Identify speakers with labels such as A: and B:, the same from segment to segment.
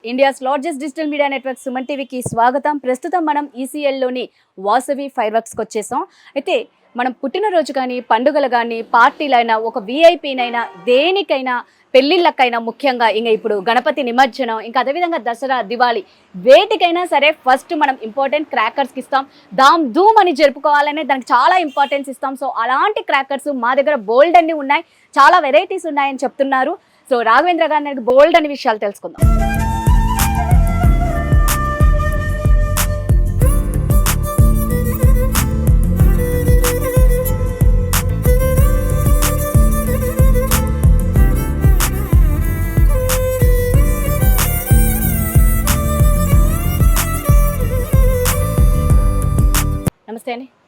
A: India's largest digital media network సుమన్టీవీకి స్వాగతం. ప్రస్తుతం మనం ఈసీఎల్లోని వాసవి ఫైర్ వర్క్స్కి వచ్చేసాం. అయితే మనం పుట్టినరోజు కానీ పండుగలు కానీ పార్టీలైనా ఒక విఐపీనైనా దేనికైనా పెళ్ళిళ్ళకైనా ముఖ్యంగా ఇంకా ఇప్పుడు గణపతి నిమజ్జనం ఇంకా అదేవిధంగా దసరా దివాళీ వేటికైనా సరే ఫస్ట్ మనం ఇంపార్టెంట్ క్రాకర్స్కి ఇస్తాం. ధూమ్ అని జరుపుకోవాలనే దానికి చాలా ఇంపార్టెన్స్ ఇస్తాం. సో అలాంటి క్రాకర్స్ మా దగ్గర బోల్డ్ అన్ని ఉన్నాయి, చాలా వెరైటీస్ ఉన్నాయని చెప్తున్నారు. సో రాఘవేంద్ర గారి బోల్డ్ అనే విషయాలు తెలుసుకుందాం.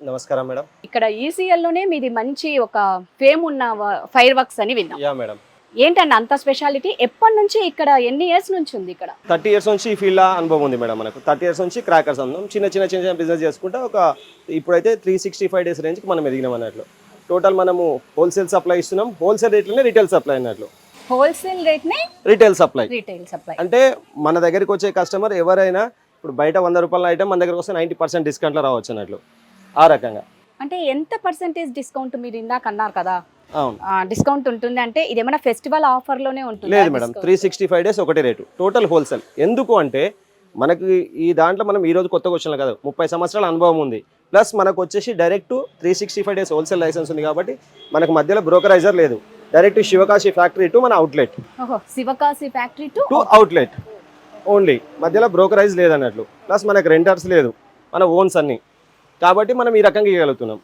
B: నమస్కారం మేడం.
A: ఇక్కడ ఈసీఎల్ లోనే మీది మంచి ఒక ఫేమ్ ఉన్న ఫైర్ వర్క్స్ అని విన్నాం.
B: Yeah madam.
A: ఏంటండి అంత స్పెషాలిటీ? ఎప్పటి నుంచి ఇక్కడ, ఎన్ని ఇయర్స్ నుంచి ఉంది ఇక్కడ?
B: 30 years నుంచి ఈ ఫీల్డ్ అనుభవం ఉంది మేడం. మనకు 30 years నుంచి క్రాకర్స్ అందం చిన్న బిజినెస్ చేసుకుంటా ఒక ఇప్పుడైతే 365 days రేంజ్కి మనం ఎదిగినాం అన్నట్లు. టోటల్ మనము హోల్సేల్ సప్లై ఇస్తున్నాం. హోల్సేల్ రేట్లోనే రిటైల్ సప్లై అన్నట్లు.
A: హోల్సేల్ రేట్నే
B: రిటైల్ సప్లై.
A: సప్లై
B: అంటే మన దగ్గరికి వచ్చే కస్టమర్ ఎవరైనా ఇప్పుడు బయట 100 రూపాయల ఐటమ్ మన దగ్గరకు వస్తే 90% డిస్కౌంట్లో రావచ్చు అన్నట్లు. ఆ రకంగా
A: అంటే ఎంత పర్సెంటేజ్ డిస్కౌంట్ మీరు ఇందాక అన్నారు కదా?
B: అవును,
A: డిస్కౌంట్ ఉంటుంది. అంటే ఇది ఏమైనా ఫెస్టివల్ ఆఫర్ లోనే ఉంటుంది?
B: లేదు మేడం, 365 days ఒకటే రేటు. Total wholesale. ఎందుకు అంటే మనకి ఈ దాంట్లో మనం ఈ రోజు కొత్తగా వచ్చిన కదా, 30 సంవత్సరాల అనుభవం ఉంది. ప్లస్ మనకు వచ్చేసి డైరెక్ట్ 365 days హోల్సేల్ లైసెన్స్ ఉంది కాబట్టి మనకు మధ్యలో బ్రోకరైజర్ లేదు. డైరెక్ట్ శివకాశి ఫ్యాక్టరీ టు మన outlet.
A: Sivakasi factory to
B: outlet only, మధ్యలో బ్రోకరైజ్ లేదన్నట్లు. ప్లస్ మనకు రెంటర్స్ లేదు, మన ఓన్స్ అన్ని. కాబట్టి మనం ఈ రకంగా ఇవ్వగలుగుతున్నాం.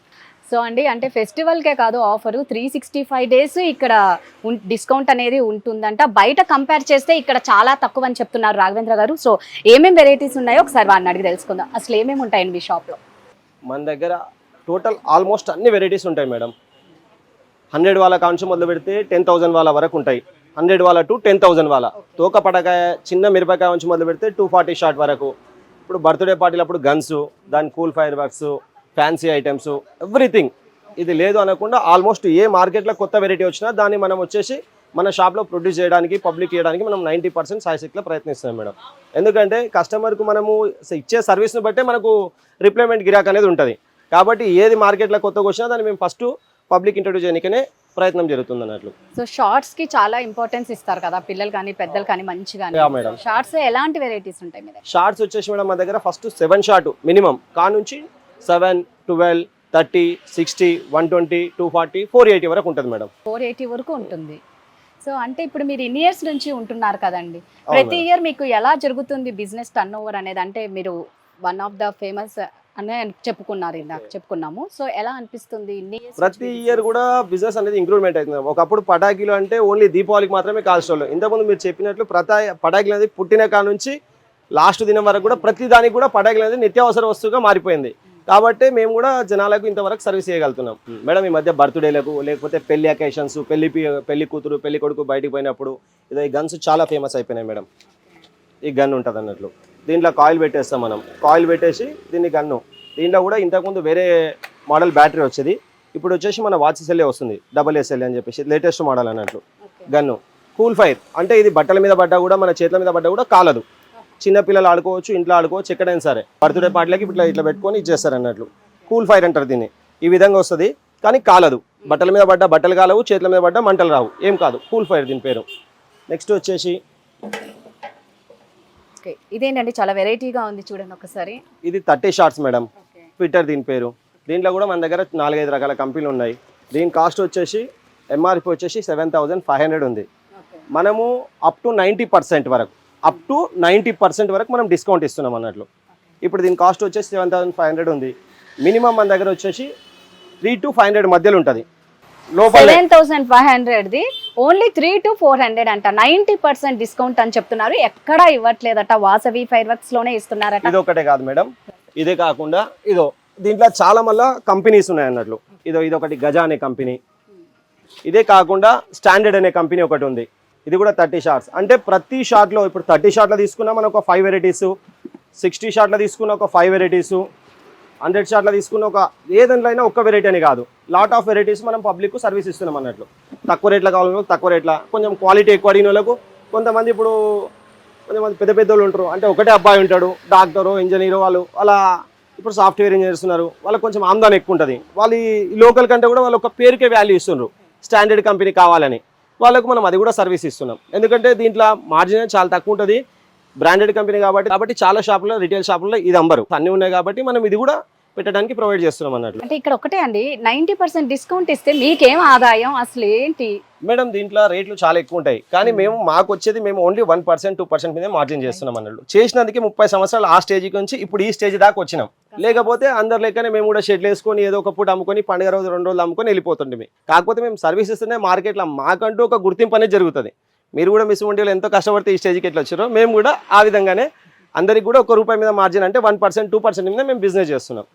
A: సో అండి, అంటే ఫెస్టివల్కే కాదు ఆఫరు, 365 days ఇక్కడ డిస్కౌంట్ అనేది ఉంటుందంట. బయట కంపేర్ చేస్తే ఇక్కడ చాలా తక్కువ అని చెప్తున్నారు రాఘవేంద్ర గారు. సో ఏమేమి వెరైటీస్ ఉన్నాయో ఒకసారి వాడిని అడిగి తెలుసుకుందాం. అసలు ఏమేమి ఉంటాయండి మీ షాప్లో?
B: మన దగ్గర టోటల్ ఆల్మోస్ట్ అన్ని వెరైటీస్ ఉంటాయి మేడం. 100 వాళ్ళ కాంచి మొదలు పెడితే 10,000 వాళ్ళ వరకు ఉంటాయి. 100 వాళ్ళ టు 10,000 వాళ్ళ. తోక పడకాయ చిన్న మిరపకాయ నుంచి మొదలు పెడితే 240 షాట్ వరకు. ఇప్పుడు బర్త్డే పార్టీలు అప్పుడు గన్స్, దాని cool fire works, fancy items, everything. ఇది లేదు అనకుండా ఆల్మోస్ట్ ఏ మార్కెట్లో కొత్త వెరైటీ వచ్చినా దాన్ని మనం వచ్చేసి మన షాప్లో ప్రొడ్యూస్ చేయడానికి, పబ్లిక్ చేయడానికి మనం 90% సాయశక్తిలో ప్రయత్నిస్తాం మేడం. ఎందుకంటే కస్టమర్కు మనము ఇచ్చే సర్వీస్ని బట్టే మనకు రిప్లేమెంట్ గిరాక్ అనేది ఉంటుంది. కాబట్టి ఏది మార్కెట్లో కొత్తగా వచ్చినా దాన్ని మేము ఫస్ట్ పబ్లిక్ ఇంట్రొడ్యూస్ చేయడానికనే ప్రయత్నం జరుగుతుంది అన్నట్లు.
A: సో షార్ట్స్ కి చాలా ఇంపార్టెన్స్ ఇస్తారు కదా, పిల్లలు కానీ పెద్దలు కానీ మంచిగా. షార్ట్స్ ఎలాంటి వెరైటీస్ ఉంటాయి మీ దగ్గర?
B: షార్ట్స్ వచ్చేసి మేడం మా దగ్గర ఫస్ట్ 7 షార్ట్ మినిమం కా నుంచి 7, 12, 30, 60, 120, 240, 480 వరకు ఉంటుంది మేడం.
A: 480 వరకు ఉంటుంది. సో అంటే ఇప్పుడు మీరు ఇన్ని ఇయర్స్ నుంచి ఉంటున్నారు కదండి, ప్రతి ఇయర్ మీకు ఎలా జరుగుతుంది బిజినెస్ టర్న్ ఓవర్ అనేది? అంటే మీరు వన్ ఆఫ్ ద ఫేమస్ అనే చెప్పుకున్నారు, ఇందాక చెప్పుకున్నాము. సో ఎలా అనిపిస్తుంది?
B: ప్రతి ఇయర్ కూడా బిజినెస్ అనేది ఇంక్రూవ్మెంట్ అవుతుంది. ఒకప్పుడు పటాకీలు అంటే ఓన్లీ దీపావళికి మాత్రమే కాల్చేవాళ్ళు. ఇంతకుముందు మీరు చెప్పినట్లు పటాకీలు అనేది పుట్టిన కాడ నుంచి లాస్ట్ దినం వరకు కూడా ప్రతి దానికి కూడా పటాకీలు అనేది నిత్యావసర వస్తువుగా మారిపోయింది. కాబట్టి మేము కూడా జనాలకు ఇంతవరకు సర్వీస్ చేయగలుగుతున్నాం మేడం. ఈ మధ్య బర్త్డేలకు లేకపోతే పెళ్లి అకేషన్స్, పెళ్లి కూతురు పెళ్లి కొడుకు బయటికి పోయినప్పుడు ఇదో ఈ గన్స్ చాలా ఫేమస్ అయిపోయినాయి మేడం. ఈ గన్ ఉంటుంది అన్నట్లు. దీంట్లో కాయిల్ పెట్టేస్తాం మనం. కాయిల్ పెట్టేసి దీన్ని గన్ను. దీంట్లో కూడా ఇంతకుముందు వేరే మోడల్ బ్యాటరీ వచ్చేది, ఇప్పుడు వచ్చేసి మన వాచ్ సెల్లే వస్తుంది, SSL అని చెప్పేసి లేటెస్ట్ మోడల్ అన్నట్లు. గన్ను కూల్ ఫైర్ అంటే ఇది బట్టల మీద పడ్డా కూడా మన చేతుల మీద పడ్డా కూడా కాలదు. చిన్నపిల్లలు ఆడుకోవచ్చు, ఇంట్లో ఆడుకోవచ్చు, ఎక్కడైనా సరే. బర్త్డే పార్టీలకి ఇట్లా పెట్టుకొని ఇచ్చేస్తారు అన్నట్లు. కూల్ ఫైర్ అంటారు దీన్ని. ఈ విధంగా వస్తుంది కానీ కాలదు. బట్టల మీద పడ్డా బట్టలు కాలవు, చేతుల మీద పడ్డా మంటలు రావు, ఏం కాదు. కూల్ ఫైర్ దీని పేరు. నెక్స్ట్ వచ్చేసి
A: ఇదేంటండి, చాలా వెరైటీగా ఉంది చూడండి ఒకసారి.
B: ఇది 30 షార్ట్స్ మేడం, ట్విట్టర్ దీని పేరు. దీంట్లో కూడా మన దగ్గర 4-5 రకాల కంపెనీలు ఉన్నాయి. దీని కాస్ట్ వచ్చేసి ఎంఆర్పి వచ్చేసి 7,500 ఉంది. మనము అప్ టు 90% వరకు మనం డిస్కౌంట్ ఇస్తున్నాం అన్నట్లు. ఇప్పుడు దీని కాస్ట్ వచ్చేసి 7,500 ఉంది. మినిమం మన దగ్గర వచ్చేసి 3 to 500 మధ్యలో ఉంటుంది.
A: 7,500ది ఓన్లీ 3 to 400 అంట. 90% డిస్కౌంట్ అని చెప్తున్నారు. ఎక్కడా ఇవ్వట్లేదట, వాసవి ఫైర్ వర్క్స్ లోనే ఇస్తున్నారట.
B: ఇది ఒకటే కాదు మేడం, ఇదే కాకుండా ఇదో దీంట్లో చాలా మళ్ళీ కంపెనీస్ ఉన్నాయి అన్నట్లు. ఇదొకటి గజా అనే కంపెనీ. ఇదే కాకుండా స్టాండర్డ్ అనే కంపెనీ ఒకటి ఉంది. ఇది కూడా 30 షార్ట్స్. అంటే ప్రతి షార్ట్లో ఇప్పుడు 30 షార్ట్లో తీసుకున్నా మనం ఒక 5 వెరైటీస్, 60 షార్ట్లో తీసుకున్న ఒక 5 వెరైటీస్, 100 షార్ట్లో తీసుకున్న ఒక ఏదంట్లో అయినా ఒక్క వెరైటీ అని కాదు, లాట్ ఆఫ్ వెరైటీస్ మనం పబ్లిక్ సర్వీస్ ఇస్తున్నాం అన్నట్లు. తక్కువ రేట్లో కావాలన్నా తక్కువ రేట్ల, కొంచెం క్వాలిటీ ఎక్కువ అడిగిన వాళ్ళకు, కొంతమంది ఇప్పుడు కొంతమంది పెద్ద పెద్ద వాళ్ళు ఉంటారు, అంటే ఒకటే అబ్బాయి ఉంటాడు, డాక్టరు ఇంజనీరు, వాళ్ళు అలా ఇప్పుడు సాఫ్ట్వేర్ ఇంజనీర్స్ ఉన్నారు, వాళ్ళకి కొంచెం ఆమ్దాని ఎక్కువ ఉంటుంది. వాళ్ళు ఈ లోకల్ కంటే కూడా వాళ్ళు ఒక పేరుకే వాల్యూ ఇస్తున్నారు, స్టాండర్డ్ కంపెనీ కావాలని. వాళ్ళకు మనం అది కూడా సర్వీస్ ఇస్తున్నాం. ఎందుకంటే దీంట్లో మార్జిన్ చాలా తక్కువ ఉంటుంది, బ్రాండెడ్ కంపెనీ కాబట్టి చాలా షాపుల్లో, రిటైల్ షాపుల్లో ఇది అంబరు అన్నీ ఉన్నాయి కాబట్టి మనం ఇది కూడా పెట్టడానికి ప్రొవైడ్ చేస్తున్నాం అన్నట్లు.
A: అంటే ఇక్కడ ఒకటే అండి, 90% డిస్కౌంట్ ఇస్తే మీకేం ఆదాయం అసలు ఏంటి
B: మేడం? దీంట్లో రేట్లు చాలా ఎక్కువ ఉంటాయి, కానీ మాకు వచ్చేది మేము ఓన్లీ 1% 2% మీద మార్జిన్ చేస్తున్నాం అన్నట్లు. చేసినందుకే 30 సంవత్సరాలు ఆ స్టేజ్కి నుంచి ఇప్పుడు ఈ స్టేజ్ దాకా వచ్చినాం. లేకపోతే అందరు లెక్కనే మేము కూడా షెడ్లు వేసుకొని ఏదో ఒక పూట అమ్ముకొని పండుగ రోజు 2 రోజులు అమ్ముకొని వెళ్ళిపోతుండే. కాకపోతే మేము సర్వీస్ ఇస్తేనే మార్కెట్లో మాకంటూ ఒక గుర్తింపు అనేది జరుగుతుంది. మీరు కూడా మిస్ వంటిలో ఎంతో కష్టపడితే ఈ స్టేజ్కి ఎట్లా వచ్చారో మేము కూడా ఆ విధంగానే అందరికి కూడా ₹1 మీద మార్జిన్, అంటే 1% 2% మీద మేము బిజినెస్ చేస్తున్నాం.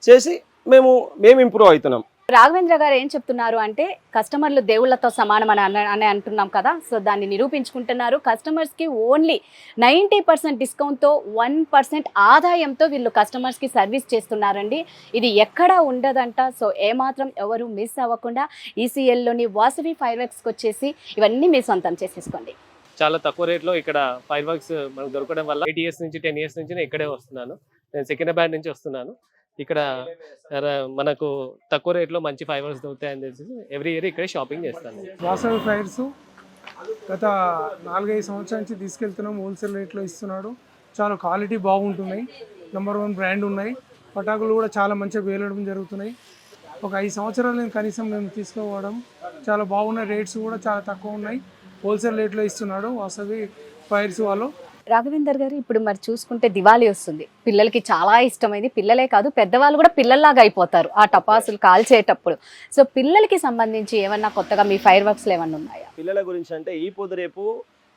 B: చేసి మేము ఇంప్రూవ్ అవుతున్నాం.
A: రాఘవేంద్ర గారు ఏం చెప్తున్నారు అంటే, కస్టమర్లు దేవుళ్లతో సమానం అని అంటున్నాం కదా, సో దాన్ని నిరూపించుకుంటున్నారు. కస్టమర్స్కి ఓన్లీ 90% డిస్కౌంట్తో 1% ఆదాయంతో వీళ్ళు కస్టమర్స్కి సర్వీస్ చేస్తున్నారండి. ఇది ఎక్కడా ఉండదంట. సో ఏమాత్రం ఎవరు మిస్ అవ్వకుండా ఈసీఎల్లోని వాసవి ఫైర్ వర్క్స్కి వచ్చేసి ఇవన్నీ మీ సొంతం చేసేసుకోండి.
C: చాలా తక్కువ రేట్లో ఇక్కడ ఫైర్ వర్క్స్ మనకు దొరకడం వల్ల 8 ఇయర్స్ నుంచి 10 ఇయర్స్ నుంచి నేను ఇక్కడే వస్తున్నాను. నేను సికింద్రాబాద్ నుంచి వస్తున్నాను. ఇక్కడ మనకు తక్కువ రేట్లో మంచి ఫైర్ వర్క్స్ దొరుకుతాయని తెలిసి ఎవ్రీ ఇయర్ ఇక్కడే షాపింగ్ చేస్తాను.
D: వాసవి ఫైర్స్ గత 4-5 సంవత్సరాల నుంచి తీసుకెళ్తున్నాం. హోల్సేల్ రేట్లో ఇస్తున్నాడు. చాలా క్వాలిటీ బాగుంటున్నాయి, నెంబర్ 1 బ్రాండ్ ఉన్నాయి. పటాకులు కూడా చాలా మంచిగా వేలడం జరుగుతున్నాయి. ఒక 5 సంవత్సరాలు నేను కనీసం మేము తీసుకోవడం చాలా బాగున్నాయి. రేట్స్ కూడా చాలా తక్కువ ఉన్నాయి. హోల్సేల్ రేట్లో ఇస్తున్నాడు వాసవి ఫైర్స్ వాళ్ళు.
A: రాఘవేందర్ గారు, ఇప్పుడు మరి చూసుకుంటే దివాళీ వస్తుంది, పిల్లలకి చాలా ఇష్టమైంది. పిల్లలే కాదు, పెద్దవాళ్ళు కూడా పిల్లల్లాగా అయిపోతారు ఆ టపాసులు కాల్చేటప్పుడు. సో పిల్లలకి సంబంధించి ఏమన్నా కొత్తగా మీ ఫైర్ వర్క్స్లో ఏమన్నా ఉన్నాయా?
B: పిల్లల గురించి అంటే ఈ పొద్దు రేపు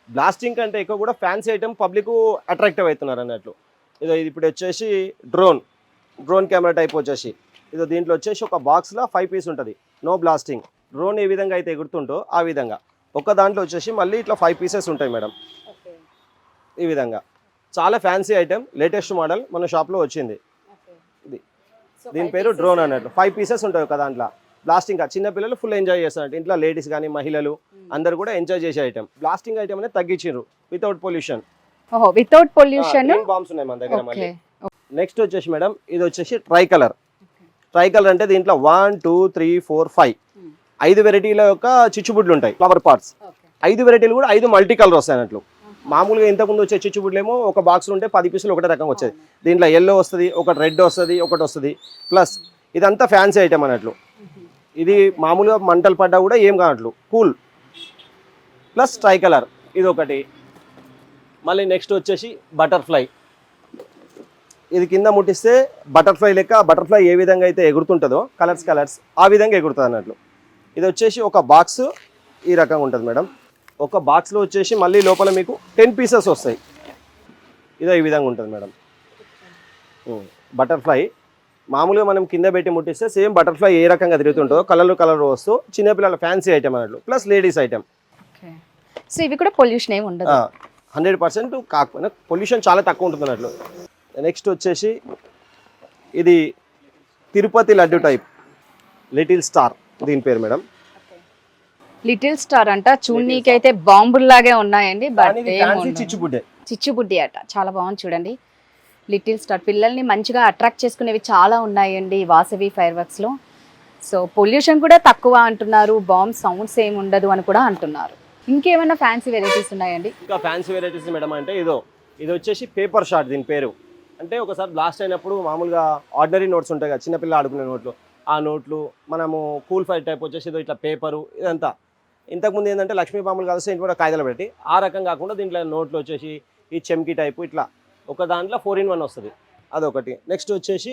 B: బ్లాస్టింగ్ కంటే ఎక్కువ కూడా ఫ్యాన్సీ ఐటమ్ పబ్లిక్ అట్రాక్టివ్ అవుతున్నారు అన్నట్లు. ఇది ఇప్పుడు వచ్చేసి డ్రోన్ కెమెరా టైప్ వచ్చేసి దీంట్లో వచ్చేసి ఒక బాక్స్లో 5 పీస్ ఉంటుంది, నో బ్లాస్టింగ్. డ్రోన్ ఏ విధంగా అయితే ఎగురుతుంటో ఆ విధంగా ఒక దాంట్లో వచ్చేసి మళ్ళీ ఇట్లా 5 పీసెస్ ఉంటాయి మేడం. ఈ విధంగా చాలా ఫ్యాన్సీ ఐటమ్, లేటెస్ట్ మోడల్ మన షాప్లో వచ్చింది. దీని పేరు డ్రోన్ అన్నట్టు. 5 పీసెస్ ఉంటాయి ఒక దాంట్లో. బ్లాస్టింగ్ చిన్నపిల్లలు ఫుల్ ఎంజాయ్ చేస్తున్నట్టు, ఇంట్లో లేడీస్ కానీ మహిళలు అందరు కూడా ఎంజాయ్ చేసే ఐటమ్. బ్లాస్టింగ్ ఐటమ్ అనేది తగ్గించారు, without pollution.
A: Without pollution
B: bombs ఉన్నాయి మన దగ్గర. మళ్ళీ నెక్స్ట్ వచ్చేసి మేడం ఇది వచ్చేసి ట్రై కలర్ అంటే దీంట్లో 1 2 3 4 5 5 వెరైటీల యొక్క చిచ్చుబుడ్లు ఉంటాయి, ఫ్లవర్ పార్ట్స్. 5 వెరైటీలు కూడా 5 మల్టీ కలర్ వస్తాయి అన్నట్లు. మామూలుగా ఇంతకుముందు వచ్చే చిచ్చుబుడ్లు ఏమో ఒక బాక్స్ ఉంటే 10 పీసులు ఒకటే రకంగా వచ్చేది. దీంట్లో ఎల్లో వస్తుంది, ఒకటి రెడ్ వస్తుంది, ఒకటి వస్తుంది. ప్లస్ ఇదంతా ఫ్యాన్సీ ఐటమ్ అన్నట్లు. ఇది మామూలుగా మంటలు పడ్డా కూడా ఏం కానట్లు, కూల్. ప్లస్ ట్రై కలర్ ఇది ఒకటి. మళ్ళీ నెక్స్ట్ వచ్చేసి బటర్ఫ్లై. ఇది కింద ముట్టిస్తే బటర్ఫ్లై లెక్క, బటర్ఫ్లై ఏ విధంగా అయితే ఎగురుతుంటుందో కలర్స్ ఆ విధంగా ఎగురుతుంది అన్నట్లు. ఇది వచ్చేసి ఒక బాక్స్ ఈ రకంగా ఉంటుంది మేడం. ఒక బాక్స్లో వచ్చేసి మళ్ళీ లోపల మీకు 10 పీసెస్ వస్తాయి. ఇదో ఈ విధంగా ఉంటుంది మేడం. బటర్ఫ్లై మామూలుగా మనం కింద పెట్టి ముట్టిస్తే సేమ్ బటర్ఫ్లై ఏ రకంగా తిరుగుతుంటుందో కలర్ వస్తూ చిన్నపిల్లల ఫ్యాన్సీ ఐటమ్ అన్నట్లు. Plus ladies item.
A: సో ఇవి కూడా పొల్యూషన్ ఏమి ఉండదు,
B: 100% కాకపోయినా పొల్యూషన్ చాలా తక్కువ ఉంటుంది అన్నట్లు. నెక్స్ట్ వచ్చేసి ఇది Tirupati laddu type, little star దీని పేరు మేడం.
A: లిటిల్ స్టార్ అంట, చూడనీకైతే బాంబుల్లాగే ఉన్నాయండి. బట్ చిచ్చుబుడ్డి అట, చాలా బాగుంది చూడండి. లిటిల్ స్టార్ పిల్లల్ని మంచిగా అట్రాక్ట్ చేసుకునేవి చాలా ఉన్నాయండి వాసవి ఫైర్ వర్క్స్లో. సో పొల్యూషన్ కూడా తక్కువ అంటున్నారు, బాంబ్ సౌండ్స్ ఏమి ఉండదు అని కూడా అంటున్నారు. ఇంకేమైనా ఫ్యాన్సీ వెరైటీస్ ఉన్నాయండి?
B: ఇంకా ఫ్యాన్సీ వెరైటీస్ మేడం అంటే ఇది వచ్చేసి పేపర్ షాట్ దీని పేరు. అంటే ఒకసారి బ్లాస్ట్ అయినప్పుడు మామూలుగా ఆర్డినరీ నోట్స్ ఉంటాయి కదా, చిన్నపిల్లలు ఆడుకునే నోట్లు, ఆ నోట్లు మనము కూల్ ఫైర్ టైప్ వచ్చేసి ఇట్లా పేపరు ఇదంతా. ఇంతకుముందు ఏంటంటే లక్ష్మీ బాంబులు కలిసి ఇంటి కూడా కాగితాలు పెట్టి ఆ రకం కాకుండా దీంట్లో నోట్లు వచ్చేసి ఈ చెమ్కి టైపు ఇట్లా ఒక దాంట్లో 4-in-1 వస్తుంది, అదొకటి. నెక్స్ట్ వచ్చేసి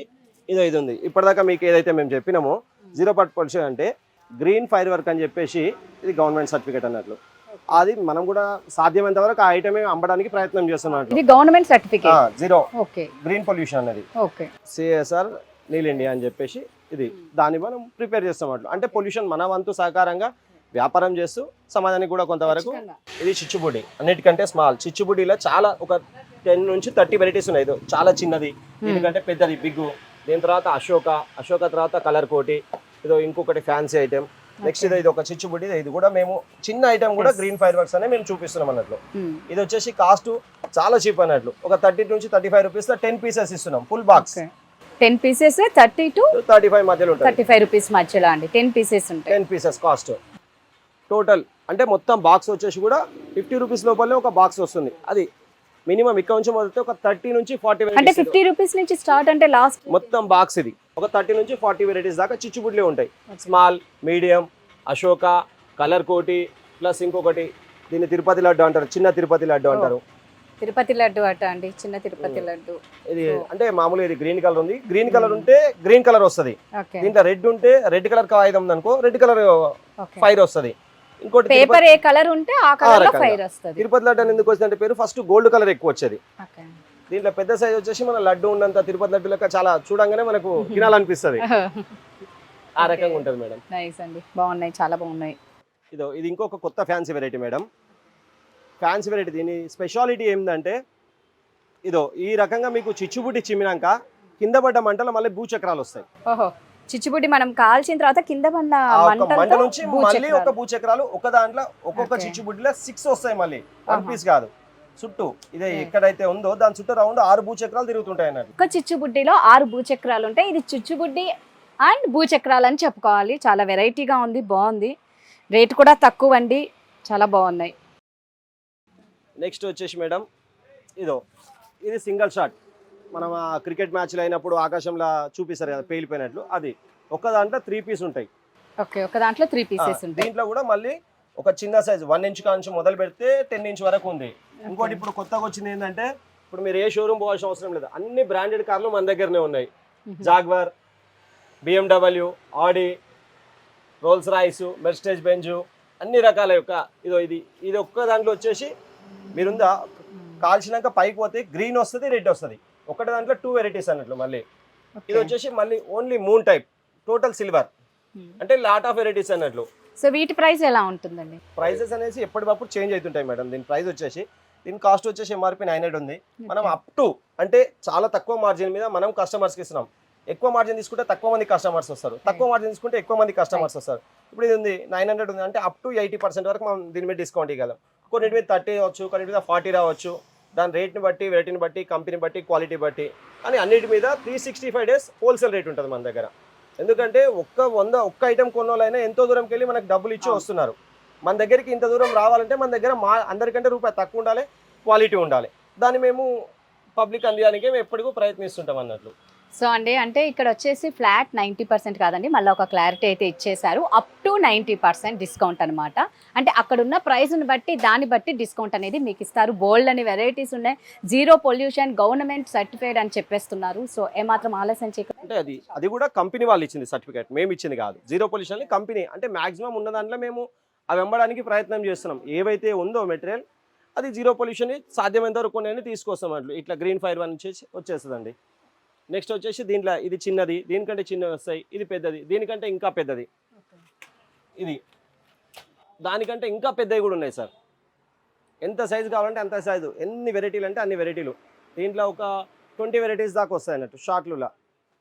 B: ఇది ఉంది. ఇప్పటిదాకా మీకు ఏదైతే మేము చెప్పినామో 0% పొల్యూషన్ అంటే గ్రీన్ ఫైర్ వర్క్ అని చెప్పేసి ఇది గవర్నమెంట్ సర్టిఫికేట్ అన్నట్లు. అది మనం కూడా సాధ్యమైనంత వరకు ఆ ఐటమే అమ్మడానికి ప్రయత్నం చేస్తున్నాం.
A: ఇది గవర్నమెంట్ సర్టిఫికేట్
B: 0 గ్రీన్ పొల్యూషన్ అనేది. CSR నీల్ ఇండియా అని చెప్పేసి ఇది దాన్ని మనం ప్రిపేర్ చేస్తాం అట్లా. అంటే పొల్యూషన్ మన వంతు సహకారంగా వ్యాపారం చేస్తూ సమాజానికి కూడా కొంతవరకు. ఇది చిచ్చుబుడ్డి, అన్నిటికంటే స్మాల్. చిచ్చుబుడ్డిలో చాలా ఒక 10 నుంచి 30 వెరైటీస్ ఉన్నాయి. ఇది చాలా చిన్నది, దీనికంటే పెద్దది బిగ్గు. దీని తర్వాత అశోక తర్వాత కలర్ కోటి, ఇంకొకటి ఫ్యాన్సీ ఐటెం. నెక్స్ట్ ఇది ఒక చిచ్చుబుడ్డి, ఇది కూడా మేము చిన్న ఐటమ్ కూడా గ్రీన్ ఫైర్ వర్క్స్ అనే మేము చూపిస్తున్నాం అన్నట్లు. ఇది వచ్చేసి కాస్ట్ చాలా చీప్ అన్నట్లు, ఒక 30 నుంచి 35 రూపీస్ 10 పీసెస్ ఇస్తున్నాం, ఫుల్ బాక్స్
A: 10 పీసెస్ 30 to
B: 35 మధ్యలో ఉంటుంది,
A: 35 రూపీస్ మధ్యలో అండి 10 పీసెస్ ఉంటాయి.
B: 10 పీసెస్ కాస్ట్ టోటల్. అంటే మొత్తం బాక్స్ వచ్చేసి కూడా 50 రూపీస్ లోపలనే ఒక బాక్స్ వస్తుంది. అది మినిమం ఇక్కడ నుంచి మొదలైతే ఒక 30 నుంచి 40
A: అంటే 50 రూపీస్ నుంచి స్టార్ట్ అంటే లాస్ట్
B: మొత్తం బాక్స్ ఇది ఒక 30 నుంచి 40 వెరైటీస్ దాకా చిచ్చుబుడ్లే ఉంటాయి. స్మాల్, మీడియం, అశోక, కలర్ కోటి, ప్లస్ ఇంకొకటి దీన్ని తిరుపతి లడ్డు అంటారు, చిన్న తిరుపతి లడ్డు అంటారు.
A: తిరుపతి లడ్డు అట అండి, చిన్న తిరుపతి లడ్డు.
B: ఇది అంటే మామూలుగా ఇది గ్రీన్ కలర్ ఉంది, గ్రీన్ కలర్ ఉంటే గ్రీన్ కలర్ వస్తుంది, దీంట్లో రెడ్ ఉంటే రెడ్ కలర్ కాగితం ఉందనుకో రెడ్ కలర్ ఫైర్ వస్తుంది. ఇంకోటి
A: పేపర్ ఏ కలర్ ఉంటే ఆ కలర్ లో ఫైర్ వస్తుంది.
B: తిరుపతి లడ్డు అని ఎందుకు వచ్చిందంటే పేరు, ఫస్ట్ గోల్డ్ కలర్ ఎక్కువ వచ్చేది. దీంట్లో పెద్ద సైజ్ వచ్చేసి మన లడ్డు ఉన్నంత తిరుపతి లడ్డు లెక్క చాలా చూడంగానే మనకు తినాలనిపిస్తుంది, ఆ రకంగా ఉంటుంది మేడం.
A: నైస్ అండి, బాగున్నాయి, చాలా బాగున్నాయి.
B: ఇది ఇంకొక కొత్త fancy variety madam. Fancy variety దీని స్పెషాలిటీ ఏంటంటే ఈ రకంగా మీకు చిచ్చుబుడ్డి చిమ్మినాక కింద పడ్డ మంటలు మళ్ళీ భూచక్రాలు వస్తాయి.
A: ఓహో, చిచ్చుబుడ్డి మనం కాల్చిన తర్వాత కింద పడ్డ
B: మంట నుంచి మళ్ళీ ఒక భూచక్రాలు, ఒక దాంట్లో ఒక్కొక్క చిచ్చుబుడ్డిలో 6 వస్తాయి, మళ్ళీ 1 పీస్ కాదు, చుట్టూ ఇదే ఎక్కడైతే ఉందో దాని చుట్టూ రౌండ్ 6 భూచక్రాలు తిరుగుతుంటాయి అన్నట్టు.
A: ఒక చిచ్చుబుడ్డిలో 6 భూచక్రాలు ఉంటాయి. ఇది చిచ్చుబుడ్డి అండ్ భూచక్రాలు అని చెప్పుకోవాలి. చాలా వెరైటీగా ఉంది, బాగుంది, రేట్ కూడా తక్కువ అండి, చాలా బాగున్నాయి.
B: నెక్స్ట్ వచ్చేసి మేడం ఇది సింగిల్ షాట్, మనం క్రికెట్ మ్యాచ్లు అయినప్పుడు ఆకాశంలో చూపిస్తారు కదా పేలిపోయినట్లు, అది ఒక దాంట్లో 3 పీస్ ఉంటాయి.
A: ఓకే, ఒక దాంట్లో 3 పీసెస్ ఉంటాయి.
B: దీంట్లో కూడా మళ్ళీ ఒక చిన్న సైజ్ 1 ఇంచ్ కాంచి మొదలు పెడితే 10 ఇంచ్ వరకు ఉంది. ఇంకోటి ఇప్పుడు కొత్తగా వచ్చింది ఏంటంటే, ఇప్పుడు మీరు ఏ షోరూమ్ పోవాల్సిన అవసరం లేదు, అన్ని బ్రాండెడ్ కార్లు మన దగ్గరనే ఉన్నాయి. జాగ్వర్, BMW, ఆడి, రోల్స్ రాయిస్, మెర్సిడెస్ బెంజ్, అన్ని రకాల యొక్క ఇది ఒక్క దాంట్లో వచ్చేసి మీరుందా కాల్చినాక పైకి పోతే గ్రీన్ వస్తుంది, రెడ్ వస్తుంది, ఒకటి దాంట్లో 2 వెరైటీస్ అన్నట్లు. మళ్ళీ ఇది వచ్చేసి మళ్ళీ only moon type, total silver, అంటే లాట్ ఆఫ్ వెరైటీస్ అన్నట్లు.
A: సో వీటి ప్రైస్ ఎలా ఉంటుందండి?
B: ప్రైసెస్ అనేసి ఎప్పటికప్పుడు చేంజ్ అవుతుంటాయి మేడం. దీని ప్రైస్ వచ్చేసి దీని కాస్ట్ వచ్చేసి MRP 900 ఉంది. మనం అప్ టు అంటే చాలా తక్కువ మార్జిన్ మీద మనం కస్టమర్స్కి ఇస్తున్నాం. ఎక్కువ మార్జిన్ తీసుకుంటే తక్కువ మంది కస్టమర్స్ వస్తారు, తక్కువ మార్జిన్ తీసుకుంటే ఎక్కువ మంది కస్టమర్స్ వస్తారు. ఇప్పుడు ఇది ఉంది 900 ఉంది అంటే అప్ టు 80% వరకు మనం దీని మీద డిస్కౌంట్ ఇవ్వగలం. కొన్నిటి మీద 30 రావచ్చు, కొన్నిటి మీద 40 రావచ్చు, దాని రేట్ని బట్టి, వెరైటీని బట్టి, కంపెనీ బట్టి, క్వాలిటీ బట్టి, అని అన్నిటి మీద 365 days హోల్సేల్ రేట్ ఉంటుంది మన దగ్గర. ఎందుకంటే ఒక్క ఐటమ్ కొన్నోళ్ళైనా ఎంతో దూరంకి వెళ్ళి మనకు డబ్బులు ఇచ్చి వస్తున్నారు. మన దగ్గరికి ఇంత దూరం రావాలంటే మన దగ్గర అందరికంటే రూపాయి తక్కువ ఉండాలి, క్వాలిటీ ఉండాలి. దాన్ని మేము పబ్లిక్ అందించడానికి మేము ఎప్పటికూ ప్రయత్నిస్తుంటాం అన్నట్లు.
A: సో అండి, అంటే ఇక్కడ వచ్చేసి ఫ్లాట్ 90% కాదండి, మళ్ళీ ఒక క్లారిటీ అయితే ఇచ్చేసారు, అప్ టు 90% డిస్కౌంట్ అనమాట. అంటే అక్కడ ఉన్న ప్రైస్ని బట్టి దాన్ని బట్టి డిస్కౌంట్ అనేది మీకు ఇస్తారు. బోల్డ్ అని వెరైటీస్ ఉన్నాయి, 0 పొల్యూషన్, గవర్నమెంట్ సర్టిఫైడ్ అని చెప్పేస్తున్నారు. సో ఏమాత్రం ఆలస్యం చేయకుండా,
B: అంటే అది కూడా కంపెనీ వాళ్ళు ఇచ్చింది సర్టిఫికేట్, మేము ఇచ్చింది కాదు. 0 పొల్యూషన్ కంపెనీ, అంటే మాక్సిమం ఉన్న దాంట్లో మేము అవి అమ్మడానికి ప్రయత్నం చేస్తున్నాం. ఏవైతే ఉందో మెటీరియల్ అది 0 పొల్యూషన్ సాధ్యమైనంత వరకు కొన్ని తీసుకొస్తాం అట్లు. ఇట్లా గ్రీన్ ఫైర్ వన్ వచ్చేస్తుందండి. నెక్స్ట్ వచ్చేసి దీంట్లో ఇది చిన్నది, దీనికంటే చిన్నవి వస్తాయి, ఇది పెద్దది, దీనికంటే ఇంకా పెద్దది, ఇది దానికంటే ఇంకా పెద్దవి కూడా ఉన్నాయి సార్. ఎంత సైజు కావాలంటే అంత సైజు, ఎన్ని వెరైటీలు అంటే అన్ని వెరైటీలు. దీంట్లో ఒక 20 వెరైటీస్ దాకా వస్తాయి అన్నట్టు షార్ట్లులా.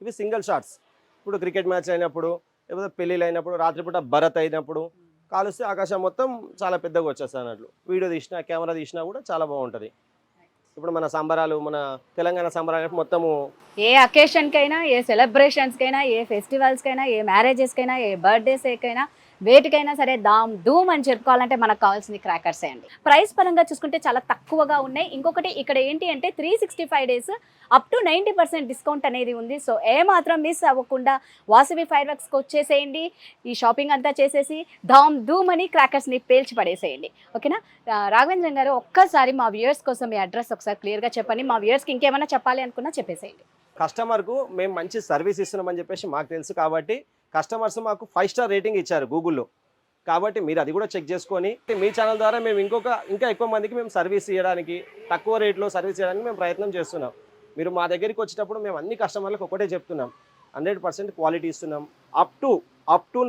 B: ఇవి సింగిల్ షార్ట్స్. ఇప్పుడు క్రికెట్ మ్యాచ్ అయినప్పుడు, లేకపోతే పెళ్ళిళ్ళు అయినప్పుడు, రాత్రిపూట భరత్ అయినప్పుడు కాలుస్తే ఆకాశం మొత్తం చాలా పెద్దగా వచ్చేస్తాయి అన్నట్లు. వీడియో తీసినా, కెమెరా తీసినా కూడా చాలా బాగుంటుంది. ఇప్పుడు మన సంబరాలు, మన తెలంగాణ సంబరాలు మొత్తము
A: ఏ అకేషన్కైనా, ఏ సెలబ్రేషన్స్కైనా, ఏ ఫెస్టివల్స్కైనా, ఏ మ్యారేజెస్కైనా, ఏ బర్త్డేస్కైనా, వేటికైనా సరే ధూమ్ అని చెప్పుకోవాలంటే మనకు కావాల్సింది క్రాకర్సే అండి. ప్రైస్ పరంగా చూసుకుంటే చాలా తక్కువగా ఉన్నాయి. ఇంకొకటి ఇక్కడ ఏంటి అంటే 365 days అప్ టు 90% డిస్కౌంట్ అనేది ఉంది. సో ఏమాత్రం మిస్ అవ్వకుండా వాసవి ఫైర్ వర్క్స్కి వచ్చేసేయండి. ఈ షాపింగ్ అంతా చేసేసి ధూమ్ అని క్రాకర్స్ని పేల్చి పడేసేయండి. ఓకేనా? రాఘవేంద్రన్ గారు, ఒక్కసారి మా వ్యూయర్స్ కోసం మీ అడ్రస్ ఒకసారి క్లియర్గా చెప్పండి. మా వ్యూయర్స్కి ఇంకేమైనా చెప్పాలి అనుకున్నా చెప్పేసేయండి.
B: కస్టమర్కు మేము మంచి సర్వీస్ ఇస్తున్నామని చెప్పేసి మాకు తెలుసు కాబట్టి కస్టమర్స్ మాకు 5 స్టార్ రేటింగ్ ఇచ్చారు గూగుల్లో. కాబట్టి మీరు అది కూడా చెక్ చేసుకొని మీ ఛానల్ ద్వారా మేము ఇంకా ఎక్కువ మందికి మేము సర్వీస్ ఇవ్వడానికి, తక్కువ రేట్లో సర్వీస్ చేయడానికి మేము ప్రయత్నం చేస్తున్నాం. మీరు మా దగ్గరికి వచ్చేటప్పుడు మేము అన్ని కస్టమర్లకు ఒకటే చెప్తున్నాం, 100% క్వాలిటీ ఇస్తున్నాం, అప్ టు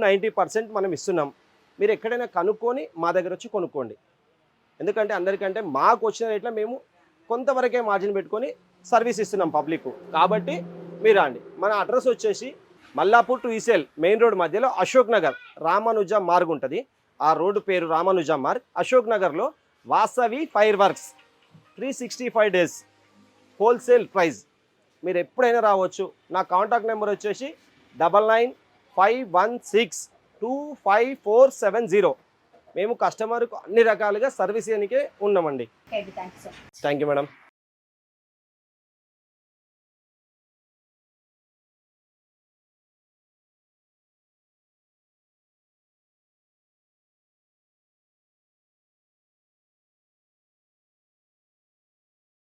B: 90% మనం ఇస్తున్నాం. మీరు ఎక్కడైనా కనుక్కొని మా దగ్గర వచ్చి కొనుక్కోండి. ఎందుకంటే అందరికంటే మాకు వచ్చిన రేట్లో మేము కొంతవరకే మార్జిన్ పెట్టుకొని సర్వీస్ ఇస్తున్నాం పబ్లిక్. కాబట్టి మీరు రండి. మన అడ్రస్ వచ్చేసి మల్లాపూర్ టు ఈసెల్ మెయిన్ రోడ్ మధ్యలో అశోక్ నగర్ రామానుజ మార్గ్ ఉంటుంది. ఆ రోడ్డు పేరు రామానుజ మార్గ్. అశోక్ నగర్లో Vasavi fire works 365 days wholesale price. మీరు ఎప్పుడైనా రావచ్చు. నా కాంటాక్ట్ నెంబర్ వచ్చేసి 9951625470. మేము కస్టమర్కు అన్ని రకాలుగా సర్వీస్ చేయడానికే ఉన్నామండి. Thank you madam.